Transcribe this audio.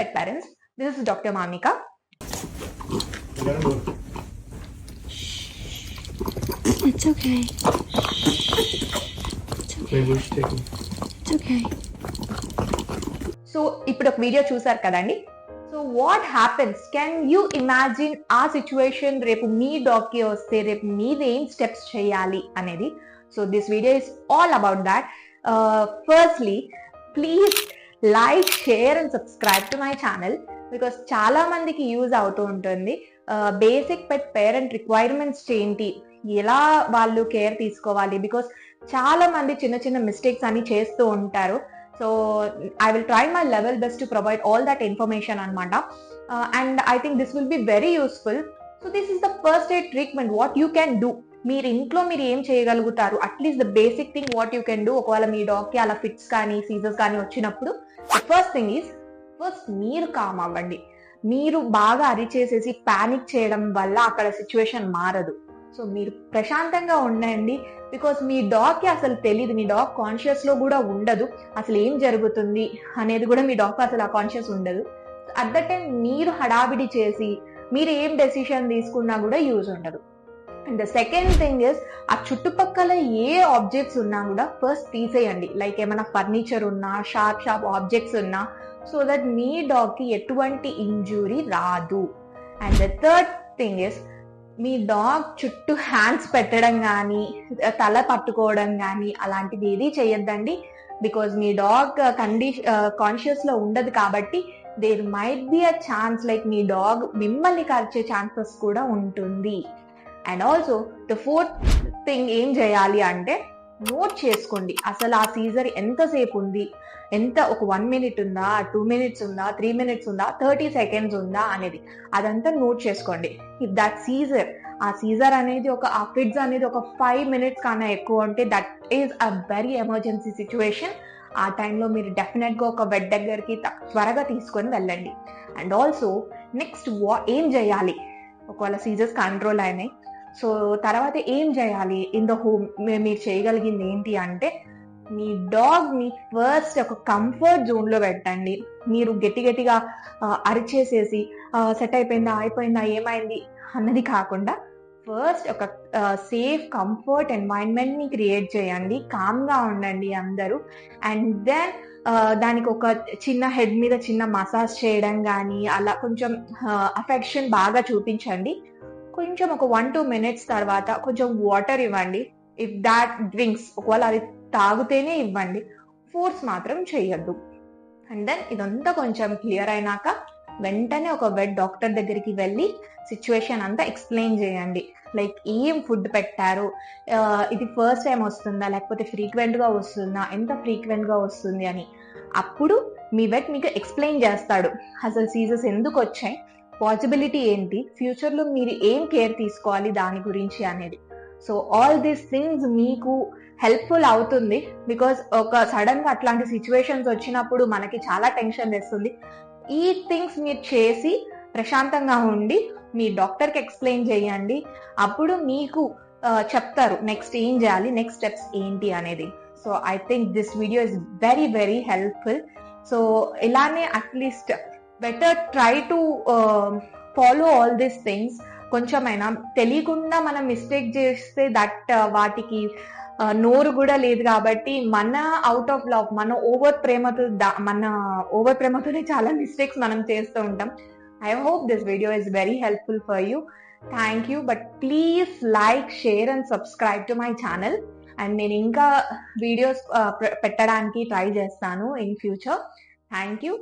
pet parents. This is Dr. Mamika. It's okay. It's okay. So ఇప్పుడు ఒక video చూసారు కదండి. So what happens, can you imagine ఆ situation రేపు మీ డాగ్కి వస్తే రేపు మీరు ఏం స్టెప్స్ చేయాలి అనేది. So this video is all about that. Firstly please like, share and subscribe to my channel, because చాలా మందికి యూజ్ అవుతూ ఉంటుంది. బేసిక్ పెట్ పేరెంట్ రిక్వైర్మెంట్స్ ఏంటి, ఎలా వాళ్ళు కేర్ తీసుకోవాలి, బికాస్ చాలా మంది చిన్న చిన్న మిస్టేక్స్ అని చేస్తూ ఉంటారు. So I will try my level best to provide all that information anamata, and I think this will be very useful. So this is the first aid treatment what you can do. మీరు ఇంట్లో మీరు ఏం చేయగలుగుతారు, at least the basic thing what you can do. ఒకవేళ మీ డాగ్కి అలా fits కానీ scissors కానీ వచ్చినప్పుడు ఫస్ట్ థింగ్ ఈజ్, ఫస్ట్ మీరు కామ్ అవ్వండి. మీరు బాగా అరిచేసేసి ప్యానిక్ చేయడం వల్ల అక్కడ సిచ్యువేషన్ మారదు. సో మీరు ప్రశాంతంగా ఉండండి, బికాస్ మీ డాగ్కి అసలు తెలియదు, మీ డాగ్ కాన్షియస్ లో కూడా ఉండదు, అసలు ఏం జరుగుతుంది అనేది కూడా మీ డాగ్ అసలు ఆ కాన్షియస్ ఉండదు. అట్ ద టైం మీరు హడావిడి చేసి మీరు ఏం డెసిషన్ తీసుకున్నా కూడా యూజ్ ఉండదు. And the second thing is, ఆ చుట్టుపక్కల ఏ ఆబ్జెక్ట్స్ ఉన్నా కూడా ఫస్ట్ తీసేయండి. లైక్ ఏమైనా ఫర్నిచర్ ఉన్నా, షార్ప్ ఆబ్జెక్ట్స్ ఉన్నా, సో దట్ మీ డాగ్కి ఎటువంటి ఇంజురీ రాదు. And the third thing is, me dog చుట్టూ హ్యాండ్స్ పెట్టడం కానీ, తల పట్టుకోవడం కానీ అలాంటిది ఏది చేయొద్దండి. బికాజ్ మీ డాగ్ కాన్షియస్ లో ఉండదు కాబట్టి there might be a chance like మీ డాగ్ మిమ్మల్ని కరిచే ఛాన్సెస్ కూడా ఉంటుంది. And also the fourth thing ఏం చేయాలి అంటే, నోట్ చేసుకోండి అసలు ఆ సీజర్ ఎంతసేపు ఉంది, ఒక 1 minute ఉందా, 2 minutes ఉందా, 3 minutes ఉందా, 30 seconds ఉందా అనేది అదంతా నోట్ చేసుకోండి. ఇఫ్ దట్ ఆ సీజర్ అనేది ఆ ఫిట్స్ అనేది ఒక 5 minutes కన్నా ఎక్కువ ఉంటే that is a very emergency situation. ఆ టైంలో మీరు డెఫినెట్ గా ఒక వెట్ దగ్గరికి త్వరగా తీసుకొని వెళ్ళండి. అండ్ ఆల్సో నెక్స్ట్ ఏం చేయాలి, ఒకవేళ సీజర్స్ కంట్రోల్ అయినాయి, సో తర్వాత ఏం చేయాలి ఇన్ ద హోమ్, మీరు చేయగలిగింది ఏంటి అంటే, మీ డాగ్ ని ఫస్ట్ ఒక కంఫర్ట్ జోన్ లో పెట్టండి. మీరు గట్టిగా అరిచేసేసి సెట్ అయిపోయిందా ఏమైంది అన్నది కాకుండా ఫస్ట్ ఒక సేఫ్ కంఫర్ట్ ఎన్వైరన్మెంట్ ని క్రియేట్ చేయండి. కామ్ గా ఉండండి అందరూ. అండ్ దెన్ దానికి ఒక చిన్న హెడ్ మీద చిన్న మసాజ్ చేయడం కానీ, అలా కొంచెం అఫెక్షన్ బాగా చూపించండి. కొంచెం ఒక 1-2 minutes తర్వాత కొంచెం వాటర్ ఇవ్వండి. ఇఫ్ దాట్ డ్రింక్స్, ఒకవేళ అది తాగుతేనే ఇవ్వండి, ఫోర్స్ మాత్రం చేయొద్దు. అండ్ దెన్ ఇదంతా కొంచెం క్లియర్ అయినాక వెంటనే ఒక వెట్ డాక్టర్ దగ్గరికి వెళ్ళి సిచ్యువేషన్ అంతా ఎక్స్ప్లెయిన్ చేయండి. లైక్ ఏం ఫుడ్ పెట్టారు, ఇది ఫస్ట్ టైం వస్తుందా లేకపోతే ఫ్రీక్వెంట్ గా వస్తుందా, ఎంత ఫ్రీక్వెంట్ గా వస్తుంది అని. అప్పుడు మీ వెట్ మీకు ఎక్స్ప్లెయిన్ చేస్తాడు అసలు సీజర్స్ ఎందుకు వచ్చాయి, పాసిబిలిటీ ఏంటి, ఫ్యూచర్ లో మీరు ఏం కేర్ తీసుకోవాలి దాని గురించి అనేది. సో ఆల్ దీస్ థింగ్స్ మీకు హెల్ప్ఫుల్ అవుతుంది. బికాస్ ఒక సడన్ గా అట్లాంటి సిచ్యువేషన్స్ వచ్చినప్పుడు మనకి చాలా టెన్షన్ తెస్తుంది. ఈ థింగ్స్ మీరు చేసి ప్రశాంతంగా ఉండి మీ డాక్టర్కి ఎక్స్ప్లెయిన్ చేయండి. అప్పుడు మీకు చెప్తారు నెక్స్ట్ ఏం చేయాలి, నెక్స్ట్ స్టెప్స్ ఏంటి అనేది. So I think this video is very very helpful. So ఇలానే at least better try to follow all these things. కొంచెమైనా తెలియకుండా మనం మిస్టేక్ చేస్తే దట్ వాటికి నోరు కూడా లేదు కాబట్టి మన అవుట్ ఆఫ్ లవ్, మన ఓవర్ ప్రేమతోనే చాలా మిస్టేక్స్ మనం చేస్తూ ఉంటాం. I hope this video is very helpful for you. Thank you. But please like, share and subscribe to my channel. And నేను ఇంకా వీడియోస్ పెట్టడానికి ట్రై చేస్తాను ఇన్ ఫ్యూచర్. Thank you.